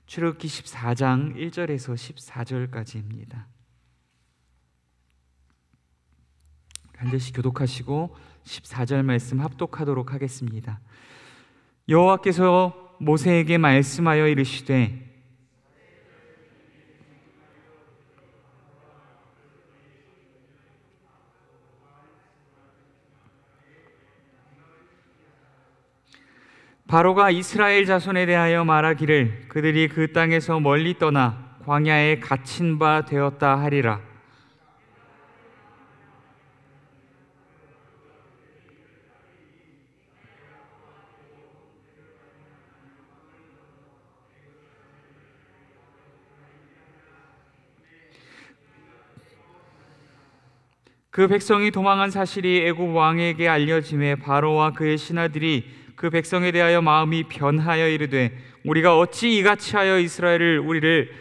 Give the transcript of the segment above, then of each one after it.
출애굽기 14장 1절에서 14절까지입니다. 한 절씩 교독하시고 14절 말씀 합독하도록 하겠습니다. 여호와께서 모세에게 말씀하여 이르시되 바로가 이스라엘 자손에 대하여 말하기를 그들이 그 땅에서 멀리 떠나 광야에 갇힌 바 되었다 하리라. 그 백성이 도망한 사실이 애굽 왕에게 알려짐에 바로와 그의 신하들이 그 백성에 대하여 마음이 변하여 이르되 우리가 어찌 이같이 하여 이스라엘을 우리를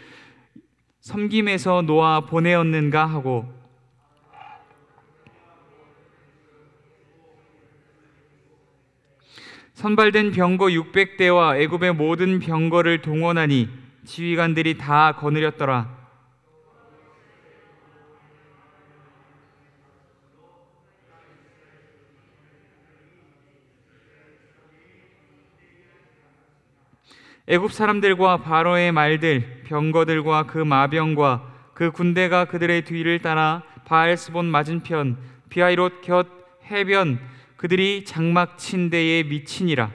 섬김에서 놓아 보내었는가 하고 선발된 병거 600대와 애굽의 모든 병거를 동원하니 지휘관들이 다 거느렸더라. 애굽 사람들과 바로의 말들, 병거들과 그 마병과 그 군대가 그들의 뒤를 따라 바알스본 맞은편 비하이롯 곁 해변 그들이 장막 친 데에 미치니라.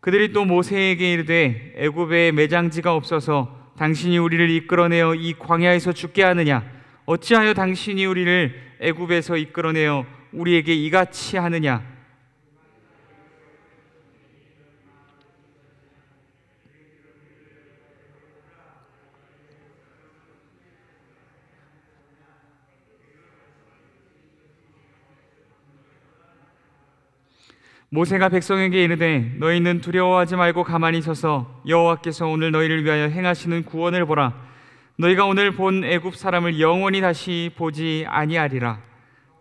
그들이 또 모세에게 이르되 애굽에 매장지가 없어서 당신이 우리를 이끌어내어 이 광야에서 죽게 하느냐? 어찌하여 당신이 우리를 애굽에서 이끌어내어 우리에게 이같이 하느냐? 모세가 백성에게 이르되 너희는 두려워하지 말고 가만히 서서 여호와께서 오늘 너희를 위하여 행하시는 구원을 보라. 너희가 오늘 본 애굽 사람을 영원히 다시 보지 아니하리라.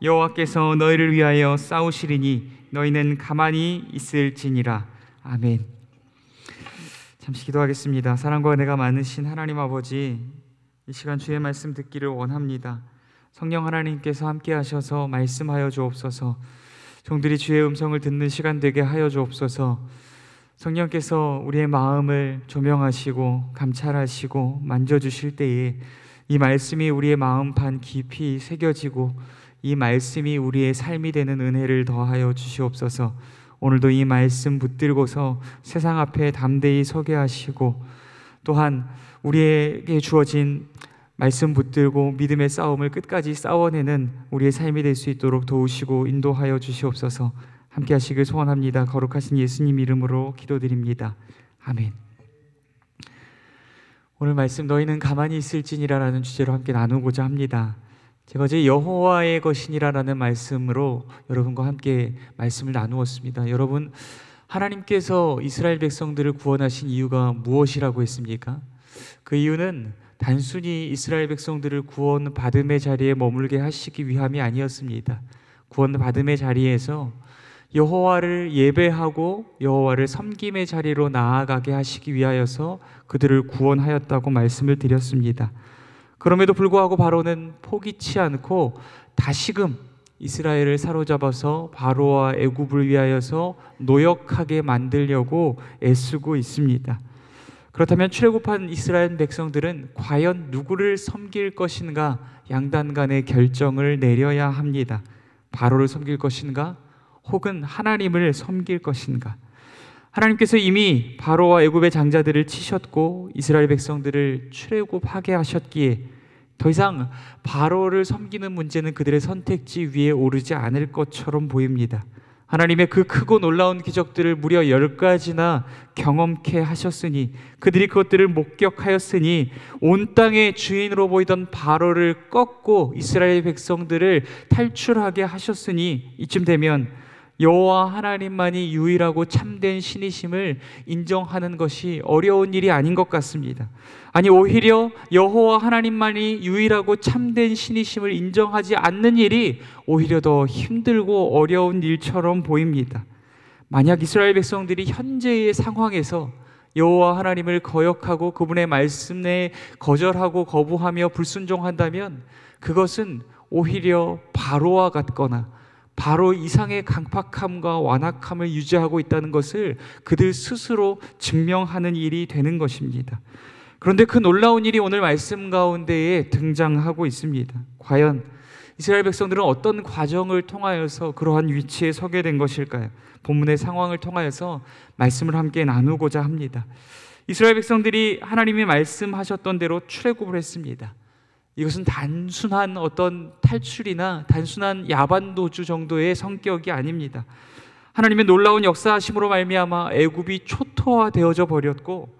여호와께서 너희를 위하여 싸우시리니 너희는 가만히 있을지니라. 아멘. 잠시 기도하겠습니다. 사랑과 은혜가 많으신 하나님 아버지, 이 시간 주의 말씀 듣기를 원합니다. 성령 하나님께서 함께 하셔서 말씀하여 주옵소서. 종들이 주의 음성을 듣는 시간 되게 하여 주옵소서. 성령께서 우리의 마음을 조명하시고 감찰하시고 만져주실 때에 이 말씀이 우리의 마음판 깊이 새겨지고 이 말씀이 우리의 삶이 되는 은혜를 더하여 주시옵소서. 오늘도 이 말씀 붙들고서 세상 앞에 담대히 서게 하시고 또한 우리에게 주어진 말씀 붙들고 믿음의 싸움을 끝까지 싸워내는 우리의 삶이 될 수 있도록 도우시고 인도하여 주시옵소서. 함께 하시길 소원합니다. 거룩하신 예수님 이름으로 기도드립니다. 아멘. 오늘 말씀 너희는 가만히 있을지니라 라는 주제로 함께 나누고자 합니다. 제가 어제 여호와의 것이니라 라는 말씀으로 여러분과 함께 말씀을 나누었습니다. 여러분, 하나님께서 이스라엘 백성들을 구원하신 이유가 무엇이라고 했습니까? 그 이유는 단순히 이스라엘 백성들을 구원받음의 자리에 머물게 하시기 위함이 아니었습니다. 구원받음의 자리에서 여호와를 예배하고 여호와를 섬김의 자리로 나아가게 하시기 위하여서 그들을 구원하였다고 말씀을 드렸습니다. 그럼에도 불구하고 바로는 포기치 않고 다시금 이스라엘을 사로잡아서 바로와 애굽을 위하여서 노역하게 만들려고 애쓰고 있습니다. 그렇다면 출애굽한 이스라엘 백성들은 과연 누구를 섬길 것인가 양단 간의 결정을 내려야 합니다. 바로를 섬길 것인가 혹은 하나님을 섬길 것인가. 하나님께서 이미 바로와 애굽의 장자들을 치셨고 이스라엘 백성들을 출애굽하게 하셨기에 더 이상 바로를 섬기는 문제는 그들의 선택지 위에 오르지 않을 것처럼 보입니다. 하나님의 그 크고 놀라운 기적들을 무려 10가지나 경험케 하셨으니 그들이 그것들을 목격하였으니 온 땅의 주인으로 보이던 바로를 꺾고 이스라엘 백성들을 탈출하게 하셨으니 이쯤 되면 여호와 하나님만이 유일하고 참된 신이심을 인정하는 것이 어려운 일이 아닌 것 같습니다. 아니, 오히려 여호와 하나님만이 유일하고 참된 신이심을 인정하지 않는 일이 오히려 더 힘들고 어려운 일처럼 보입니다. 만약 이스라엘 백성들이 현재의 상황에서 여호와 하나님을 거역하고 그분의 말씀에 거절하고 거부하며 불순종한다면 그것은 오히려 바로와 같거나 바로 이상의 강팍함과 완악함을 유지하고 있다는 것을 그들 스스로 증명하는 일이 되는 것입니다. 그런데 그 놀라운 일이 오늘 말씀 가운데에 등장하고 있습니다. 과연 이스라엘 백성들은 어떤 과정을 통하여서 그러한 위치에 서게 된 것일까요? 본문의 상황을 통하여서 말씀을 함께 나누고자 합니다. 이스라엘 백성들이 하나님이 말씀하셨던 대로 출애굽을 했습니다. 이것은 단순한 어떤 탈출이나 단순한 야반도주 정도의 성격이 아닙니다. 하나님의 놀라운 역사하심으로 말미암아 애굽이 초토화되어져 버렸고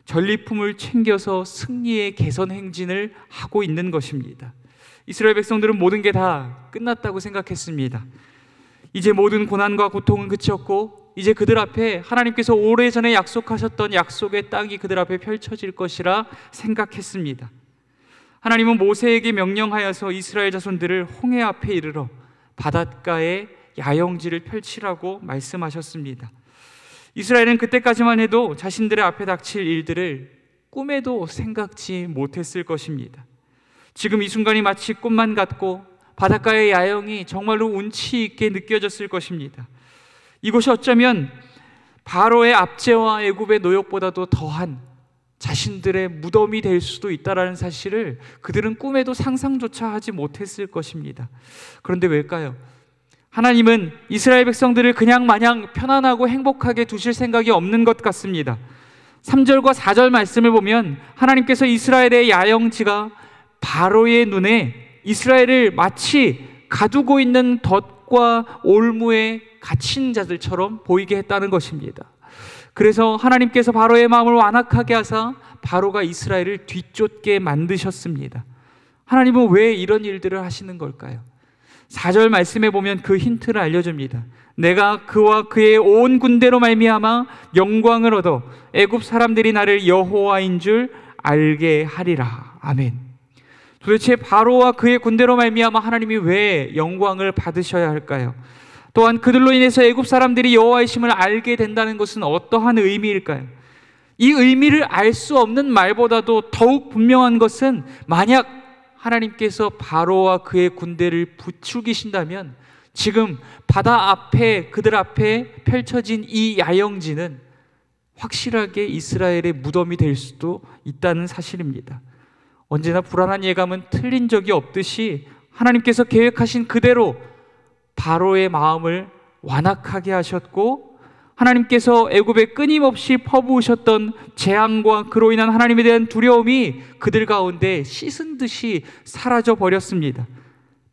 전리품을 챙겨서 승리의 개선 행진을 하고 있는 것입니다. 이스라엘 백성들은 모든 게 다 끝났다고 생각했습니다. 이제 모든 고난과 고통은 그쳤고 이제 그들 앞에 하나님께서 오래전에 약속하셨던 약속의 땅이 그들 앞에 펼쳐질 것이라 생각했습니다. 하나님은 모세에게 명령하여서 이스라엘 자손들을 홍해 앞에 이르러 바닷가에 야영지를 펼치라고 말씀하셨습니다. 이스라엘은 그때까지만 해도 자신들의 앞에 닥칠 일들을 꿈에도 생각지 못했을 것입니다. 지금 이 순간이 마치 꿈만 같고 바닷가의 야영이 정말로 운치 있게 느껴졌을 것입니다. 이곳이 어쩌면 바로의 압제와 애굽의 노역보다도 더한 자신들의 무덤이 될 수도 있다는 사실을 그들은 꿈에도 상상조차 하지 못했을 것입니다. 그런데 왜일까요? 하나님은 이스라엘 백성들을 그냥 마냥 편안하고 행복하게 두실 생각이 없는 것 같습니다. 3절과 4절 말씀을 보면 하나님께서 이스라엘의 야영지가 바로의 눈에 이스라엘을 마치 가두고 있는 덫과 올무에 갇힌 자들처럼 보이게 했다는 것입니다. 그래서 하나님께서 바로의 마음을 완악하게 하사 바로가 이스라엘을 뒤쫓게 만드셨습니다. 하나님은 왜 이런 일들을 하시는 걸까요? 4절 말씀에 보면 그 힌트를 알려줍니다. 내가 그와 그의 온 군대로 말미암아 영광을 얻어 애굽 사람들이 나를 여호와인 줄 알게 하리라. 아멘. 도대체 바로와 그의 군대로 말미암아 하나님이 왜 영광을 받으셔야 할까요? 또한 그들로 인해서 애굽 사람들이 여호와의 심을 알게 된다는 것은 어떠한 의미일까요? 이 의미를 알 수 없는 말보다도 더욱 분명한 것은 만약 하나님께서 바로와 그의 군대를 부추기신다면 지금 바다 앞에 그들 앞에 펼쳐진 이 야영지는 확실하게 이스라엘의 무덤이 될 수도 있다는 사실입니다. 언제나 불안한 예감은 틀린 적이 없듯이 하나님께서 계획하신 그대로 바로의 마음을 완악하게 하셨고 하나님께서 애굽에 끊임없이 퍼부으셨던 재앙과 그로 인한 하나님에 대한 두려움이 그들 가운데 씻은 듯이 사라져 버렸습니다.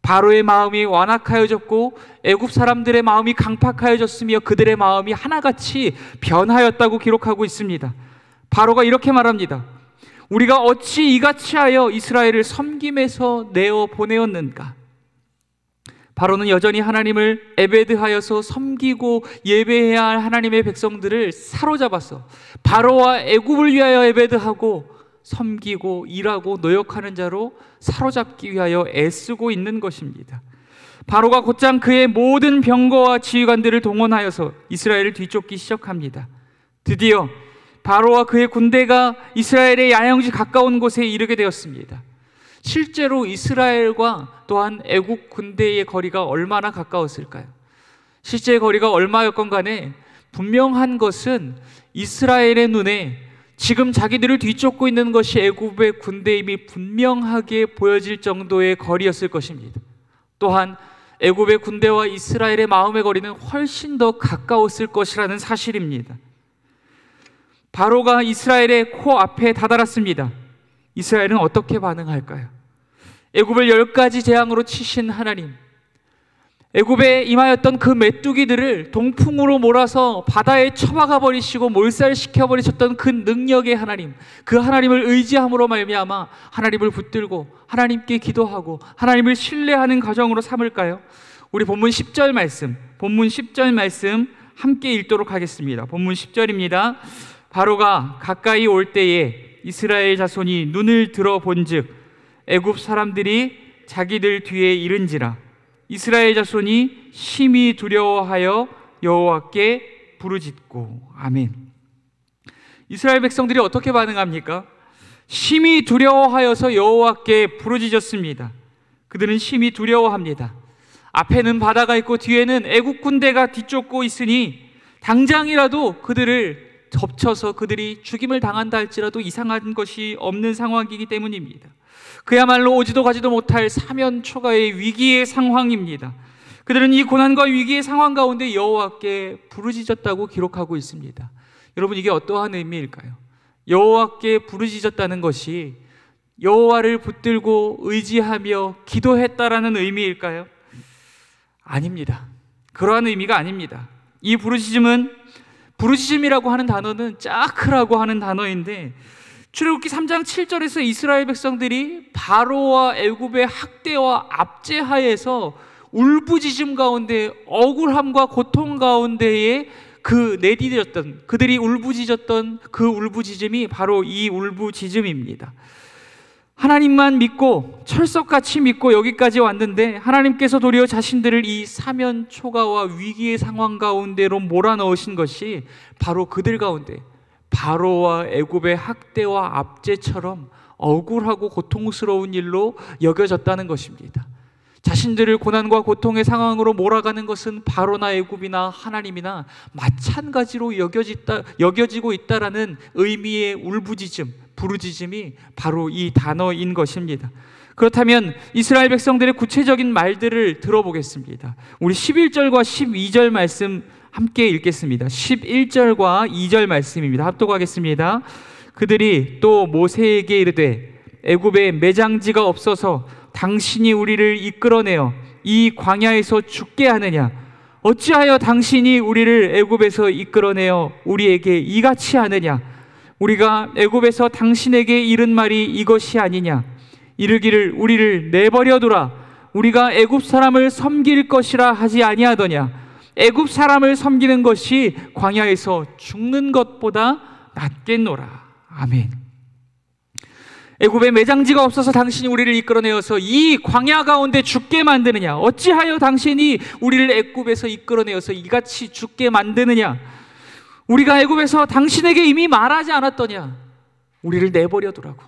바로의 마음이 완악하여졌고 애굽 사람들의 마음이 강팍하여졌으며 그들의 마음이 하나같이 변하였다고 기록하고 있습니다. 바로가 이렇게 말합니다. 우리가 어찌 이같이 하여 이스라엘을 섬김에서 내어 보내었는가? 바로는 여전히 하나님을 에베드하여서 섬기고 예배해야 할 하나님의 백성들을 사로잡아서 바로와 애굽을 위하여 에베드하고 섬기고 일하고 노역하는 자로 사로잡기 위하여 애쓰고 있는 것입니다. 바로가 곧장 그의 모든 병거와 지휘관들을 동원하여서 이스라엘을 뒤쫓기 시작합니다. 드디어 바로와 그의 군대가 이스라엘의 야영지 가까운 곳에 이르게 되었습니다. 실제로 이스라엘과 또한 애국 군대의 거리가 얼마나 가까웠을까요? 실제 거리가 얼마였건 간에 분명한 것은 이스라엘의 눈에 지금 자기들을 뒤쫓고 있는 것이 애굽의 군대임이 분명하게 보여질 정도의 거리였을 것입니다. 또한 애굽의 군대와 이스라엘의 마음의 거리는 훨씬 더 가까웠을 것이라는 사실입니다. 바로가 이스라엘의 코앞에 다다랐습니다. 이스라엘은 어떻게 반응할까요? 애굽을 10가지 재앙으로 치신 하나님, 애굽에 임하였던 그 메뚜기들을 동풍으로 몰아서 바다에 처박아 버리시고 몰살시켜 버리셨던 그 능력의 하나님, 그 하나님을 의지함으로 말미암아 하나님을 붙들고 하나님께 기도하고 하나님을 신뢰하는 가정으로 삼을까요? 우리 본문 10절 말씀 함께 읽도록 하겠습니다. 본문 10절입니다. 바로가 가까이 올 때에 이스라엘 자손이 눈을 들어 본즉 애굽 사람들이 자기들 뒤에 이른지라 이스라엘 자손이 심히 두려워하여 여호와께 부르짖고. 아멘. 이스라엘 백성들이 어떻게 반응합니까? 심히 두려워하여서 여호와께 부르짖었습니다. 그들은 심히 두려워합니다. 앞에는 바다가 있고 뒤에는 애국 군대가 뒤쫓고 있으니 당장이라도 그들을 덮쳐서 그들이 죽임을 당한다 할지라도 이상한 것이 없는 상황이기 때문입니다. 그야말로 오지도 가지도 못할 사면초가의 위기의 상황입니다. 그들은 이 고난과 위기의 상황 가운데 여호와께 부르짖었다고 기록하고 있습니다. 여러분, 이게 어떠한 의미일까요? 여호와께 부르짖었다는 것이 여호와를 붙들고 의지하며 기도했다라는 의미일까요? 아닙니다. 그러한 의미가 아닙니다. 이 부르짖음이라고 하는 단어는 짜크라고 하는 단어인데 출애굽기 3장 7절에서 이스라엘 백성들이 바로와 애굽의 학대와 압제하에서 울부짖음 가운데 억울함과 고통 가운데에 그들이 울부짖었던 그 울부짖음이 바로 이 울부짖음입니다. 하나님만 믿고 철석같이 믿고 여기까지 왔는데 하나님께서 도리어 자신들을 이 사면초가와 위기의 상황 가운데로 몰아넣으신 것이 바로 그들 가운데 바로와 애굽의 학대와 압제처럼 억울하고 고통스러운 일로 여겨졌다는 것입니다. 자신들을 고난과 고통의 상황으로 몰아가는 것은 바로나 애굽이나 하나님이나 마찬가지로 여겨지고 있다라는 의미의 울부짖음, 부르짖음이 바로 이 단어인 것입니다. 그렇다면 이스라엘 백성들의 구체적인 말들을 들어보겠습니다. 우리 11절과 12절 말씀 함께 읽겠습니다. 11절과 2절 말씀입니다. 합독하겠습니다. 그들이 또 모세에게 이르되 애굽에 매장지가 없어서 당신이 우리를 이끌어내어 이 광야에서 죽게 하느냐? 어찌하여 당신이 우리를 애굽에서 이끌어내어 우리에게 이같이 하느냐? 우리가 애굽에서 당신에게 이른 말이 이것이 아니냐? 이르기를 우리를 내버려두라. 우리가 애굽 사람을 섬길 것이라 하지 아니하더냐? 애굽 사람을 섬기는 것이 광야에서 죽는 것보다 낫겠노라. 아멘. 애굽에 매장지가 없어서 당신이 우리를 이끌어내어서 이 광야 가운데 죽게 만드느냐? 어찌하여 당신이 우리를 애굽에서 이끌어내어서 이같이 죽게 만드느냐? 우리가 애굽에서 당신에게 이미 말하지 않았더냐? 우리를 내버려두라고.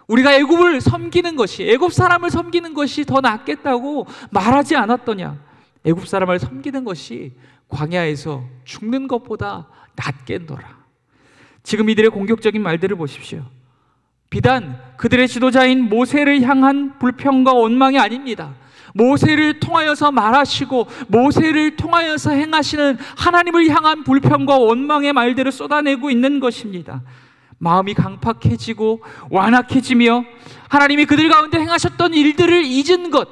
우리가 애굽을 섬기는 것이, 애굽 사람을 섬기는 것이 더 낫겠다고 말하지 않았더냐? 애굽 사람을 섬기는 것이 광야에서 죽는 것보다 낫겠노라. 지금 이들의 공격적인 말들을 보십시오. 비단 그들의 지도자인 모세를 향한 불평과 원망이 아닙니다. 모세를 통하여서 말하시고 모세를 통하여서 행하시는 하나님을 향한 불평과 원망의 말들을 쏟아내고 있는 것입니다. 마음이 강팍해지고 완악해지며 하나님이 그들 가운데 행하셨던 일들을 잊은 것,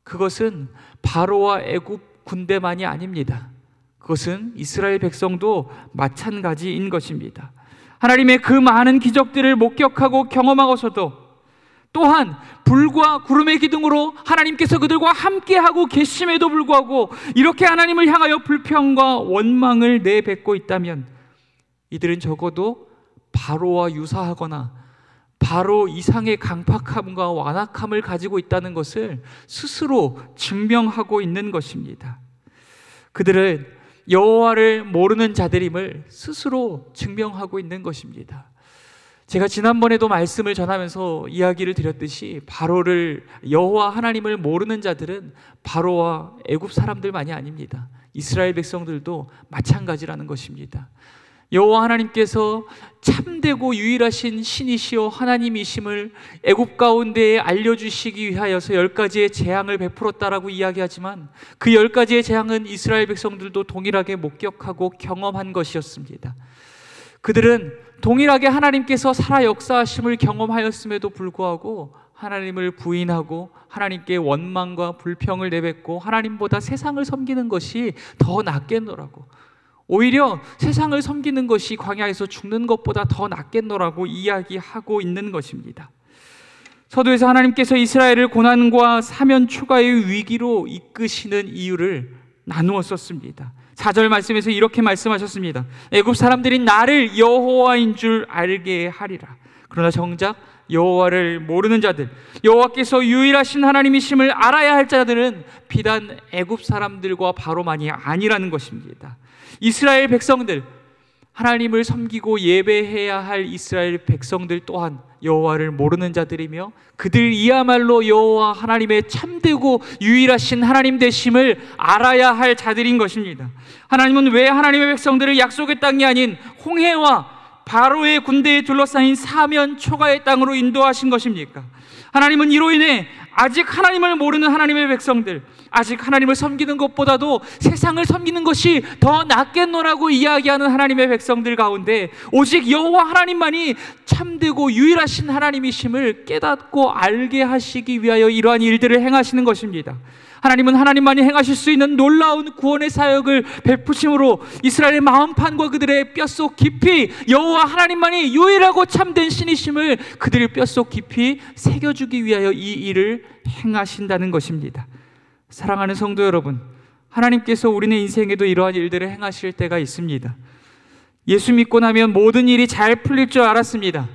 그것은 바로와 애굽 군대만이 아닙니다. 그것은 이스라엘 백성도 마찬가지인 것입니다. 하나님의 그 많은 기적들을 목격하고 경험하고서도 또한 불과 구름의 기둥으로 하나님께서 그들과 함께하고 계심에도 불구하고 이렇게 하나님을 향하여 불평과 원망을 내뱉고 있다면 이들은 적어도 바로와 유사하거나 바로 이상의 강팍함과 완악함을 가지고 있다는 것을 스스로 증명하고 있는 것입니다. 그들은 여호와를 모르는 자들임을 스스로 증명하고 있는 것입니다. 제가 지난번에도 말씀을 전하면서 이야기를 드렸듯이 바로를, 여호와 하나님을 모르는 자들은 바로와 애굽 사람들만이 아닙니다. 이스라엘 백성들도 마찬가지라는 것입니다. 여호와 하나님께서 참되고 유일하신 신이시오 하나님이심을 애굽 가운데에 알려주시기 위하여서 10가지의 재앙을 베풀었다라고 이야기하지만 그 10가지의 재앙은 이스라엘 백성들도 동일하게 목격하고 경험한 것이었습니다. 그들은 동일하게 하나님께서 살아 역사하심을 경험하였음에도 불구하고 하나님을 부인하고 하나님께 원망과 불평을 내뱉고 하나님보다 세상을 섬기는 것이 더 낫겠노라고, 오히려 세상을 섬기는 것이 광야에서 죽는 것보다 더 낫겠노라고 이야기하고 있는 것입니다. 서두에서 하나님께서 이스라엘을 고난과 사면 초가의 위기로 이끄시는 이유를 나누었었습니다. 4절 말씀에서 이렇게 말씀하셨습니다. 애굽 사람들이 나를 여호와인 줄 알게 하리라. 그러나 정작 여호와를 모르는 자들, 여호와께서 유일하신 하나님이심을 알아야 할 자들은 비단 애굽 사람들과 바로만이 아니라는 것입니다. 이스라엘 백성들, 하나님을 섬기고 예배해야 할 이스라엘 백성들 또한 여호와를 모르는 자들이며 그들이야말로 여호와 하나님의 참되고 유일하신 하나님 되심을 알아야 할 자들인 것입니다. 하나님은 왜 하나님의 백성들을 약속의 땅이 아닌 홍해와 바로의 군대에 둘러싸인 사면 초가의 땅으로 인도하신 것입니까? 하나님은 이로 인해 아직 하나님을 모르는 하나님의 백성들, 아직 하나님을 섬기는 것보다도 세상을 섬기는 것이 더 낫겠노라고 이야기하는 하나님의 백성들 가운데 오직 여호와 하나님만이 참되고 유일하신 하나님이심을 깨닫고 알게 하시기 위하여 이러한 일들을 행하시는 것입니다. 하나님은 하나님만이 행하실 수 있는 놀라운 구원의 사역을 베푸심으로 이스라엘의 마음판과 그들의 뼛속 깊이 여호와 하나님만이 유일하고 참된 신이심을 그들의 뼛속 깊이 새겨주기 위하여 이 일을 행하신다는 것입니다. 사랑하는 성도 여러분, 하나님께서 우리네 인생에도 이러한 일들을 행하실 때가 있습니다. 예수 믿고 나면 모든 일이 잘 풀릴 줄 알았습니다.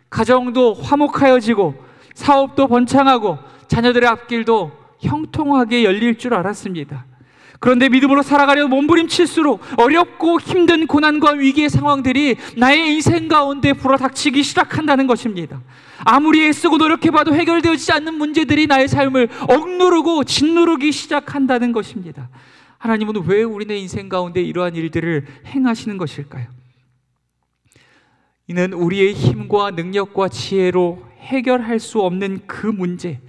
가정도 화목하여지고 사업도 번창하고 자녀들의 앞길도 형통하게 열릴 줄 알았습니다. 그런데 믿음으로 살아가려 몸부림칠수록 어렵고 힘든 고난과 위기의 상황들이 나의 인생 가운데 불어닥치기 시작한다는 것입니다. 아무리 애쓰고 노력해봐도 해결되지 않는 문제들이 나의 삶을 억누르고 짓누르기 시작한다는 것입니다. 하나님은 왜 우리네 인생 가운데 이러한 일들을 행하시는 것일까요? 이는 우리의 힘과 능력과 지혜로 해결할 수 없는 그 문제,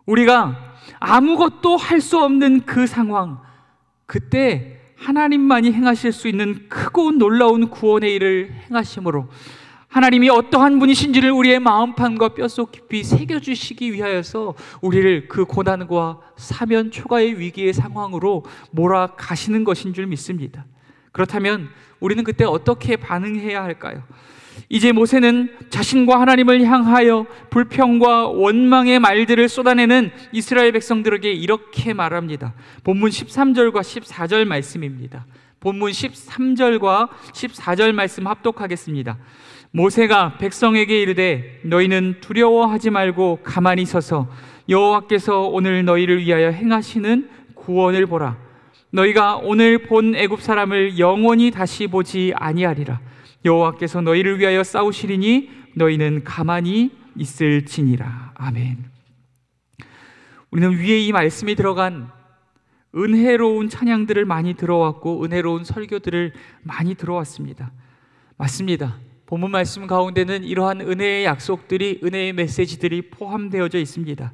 우리가 아무것도 할 수 없는 그 상황, 그때 하나님만이 행하실 수 있는 크고 놀라운 구원의 일을 행하심으로 하나님이 어떠한 분이신지를 우리의 마음판과 뼛속 깊이 새겨주시기 위하여서 우리를 그 고난과 사면 초가의 위기의 상황으로 몰아가시는 것인 줄 믿습니다. 그렇다면 우리는 그때 어떻게 반응해야 할까요? 이제 모세는 자신과 하나님을 향하여 불평과 원망의 말들을 쏟아내는 이스라엘 백성들에게 이렇게 말합니다. 본문 13절과 14절 말씀입니다. 본문 13절과 14절 말씀 합독하겠습니다. 모세가 백성에게 이르되 너희는 두려워하지 말고 가만히 서서 여호와께서 오늘 너희를 위하여 행하시는 구원을 보라. 너희가 오늘 본 애굽 사람을 영원히 다시 보지 아니하리라. 여호와께서 너희를 위하여 싸우시리니 너희는 가만히 있을지니라. 아멘. 우리는 위에 이 말씀이 들어간 은혜로운 찬양들을 많이 들어왔고 은혜로운 설교들을 많이 들어왔습니다. 맞습니다. 본문 말씀 가운데는 이러한 은혜의 약속들이, 은혜의 메시지들이 포함되어져 있습니다.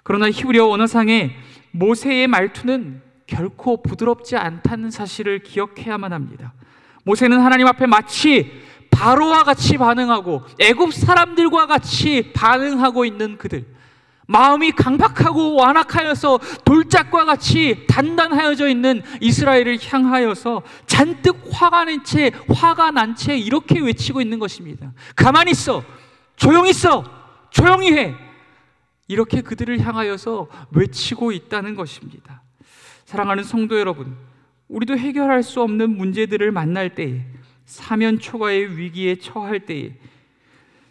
그러나 히브리어 언어상에 모세의 말투는 결코 부드럽지 않다는 사실을 기억해야만 합니다. 모세는 하나님 앞에 마치 바로와 같이 반응하고 애굽 사람들과 같이 반응하고 있는 그들, 마음이 강박하고 완악하여서 돌짝과 같이 단단하여져 있는 이스라엘을 향하여서 잔뜩 화가 난 채 이렇게 외치고 있는 것입니다. 가만히 있어, 조용히 있어, 조용히 해, 이렇게 그들을 향하여서 외치고 있다는 것입니다. 사랑하는 성도 여러분, 우리도 해결할 수 없는 문제들을 만날 때에, 사면 초가의 위기에 처할 때에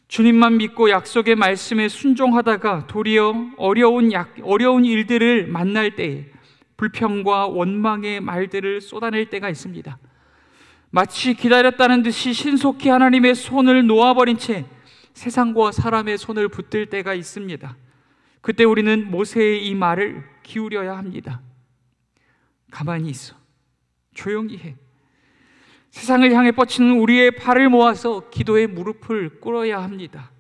주님만 믿고 약속의 말씀에 순종하다가 도리어 어려운 일들을 만날 때에 불평과 원망의 말들을 쏟아낼 때가 있습니다. 마치 기다렸다는 듯이 신속히 하나님의 손을 놓아버린 채 세상과 사람의 손을 붙들 때가 있습니다. 그때 우리는 모세의 이 말을 기울여야 합니다. 가만히 있어, 조용히 해. 세상을 향해 뻗치는 우리의 발을 모아서 기도의 무릎을 꿇어야 합니다.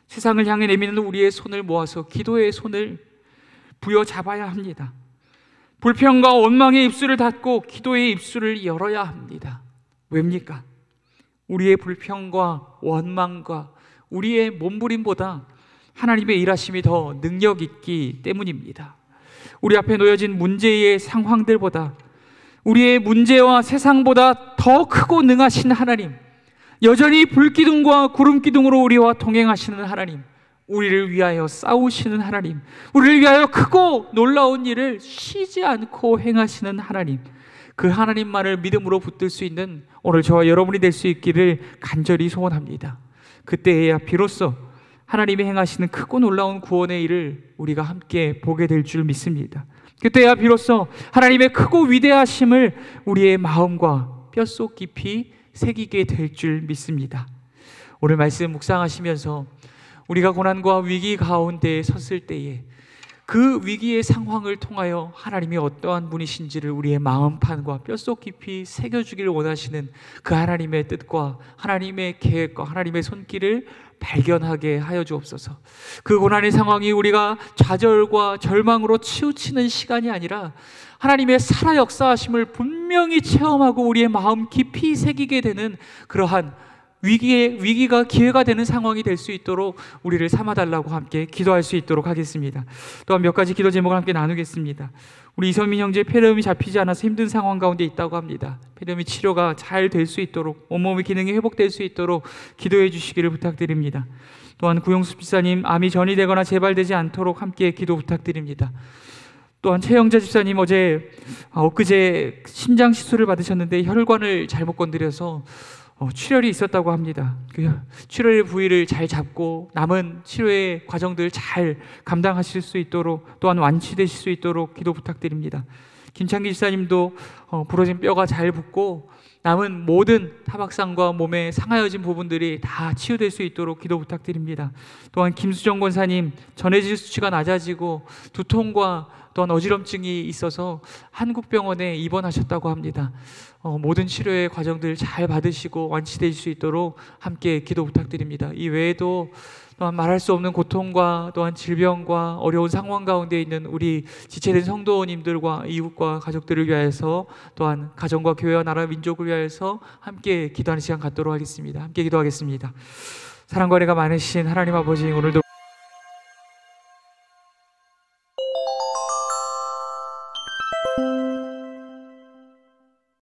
세상을 향해 내미는 우리의 손을 모아서 기도의 손을 부여잡아야 합니다. 불평과 원망의 입술을 닫고 기도의 입술을 열어야 합니다. 왜입니까? 우리의 불평과 원망과 우리의 몸부림보다 하나님의 일하심이 더 능력 있기 때문입니다. 우리 앞에 놓여진 문제의 상황들보다, 우리의 문제와 세상보다 더 크고 능하신 하나님, 여전히 불기둥과 구름기둥으로 우리와 동행하시는 하나님, 우리를 위하여 싸우시는 하나님, 우리를 위하여 크고 놀라운 일을 쉬지 않고 행하시는 하나님, 그 하나님만을 믿음으로 붙들 수 있는 오늘 저와 여러분이 될 수 있기를 간절히 소원합니다. 그때에야 비로소 하나님이 행하시는 크고 놀라운 구원의 일을 우리가 함께 보게 될 줄 믿습니다. 그때야 비로소 하나님의 크고 위대하심을 우리의 마음과 뼛속 깊이 새기게 될 줄 믿습니다. 오늘 말씀 묵상하시면서 우리가 고난과 위기 가운데 섰을 때에 그 위기의 상황을 통하여 하나님이 어떠한 분이신지를 우리의 마음판과 뼛속 깊이 새겨주기를 원하시는 그 하나님의 뜻과 하나님의 계획과 하나님의 손길을 발견하게 하여 주옵소서. 그 고난의 상황이 우리가 좌절과 절망으로 치우치는 시간이 아니라 하나님의 살아 역사하심을 분명히 체험하고 우리의 마음 깊이 새기게 되는 그러한 위기가 기회가 되는 상황이 될 수 있도록 우리를 삼아달라고 함께 기도할 수 있도록 하겠습니다. 또한 몇 가지 기도 제목을 함께 나누겠습니다. 우리 이선민 형제 폐렴이 잡히지 않아서 힘든 상황 가운데 있다고 합니다. 폐렴이 치료가 잘 될 수 있도록, 온몸의 기능이 회복될 수 있도록 기도해 주시기를 부탁드립니다. 또한 구용수 집사님 암이 전이 되거나 재발되지 않도록 함께 기도 부탁드립니다. 또한 최영자 집사님 엊그제 심장 시술을 받으셨는데 혈관을 잘못 건드려서 출혈이 있었다고 합니다. 그 출혈의 부위를 잘 잡고 남은 치료의 과정들 잘 감당하실 수 있도록, 또한 완치되실 수 있도록 기도 부탁드립니다. 김창기 집사님도 부러진 뼈가 잘 붙고 남은 모든 타박상과 몸에 상하여진 부분들이 다 치유될 수 있도록 기도 부탁드립니다. 또한 김수정 권사님 전해질 수치가 낮아지고 두통과 또한 어지럼증이 있어서 한국병원에 입원하셨다고 합니다. 모든 치료의 과정들 잘 받으시고 완치되실 수 있도록 함께 기도 부탁드립니다. 이 외에도 또한 말할 수 없는 고통과 또한 질병과 어려운 상황 가운데 있는 우리 지체된 성도님들과 이웃과 가족들을 위하여서, 또한 가정과 교회와 나라 민족을 위하여서 함께 기도하는 시간 갖도록 하겠습니다. 함께 기도하겠습니다. 사랑과 은혜가 많으신 하나님 아버지, 오늘도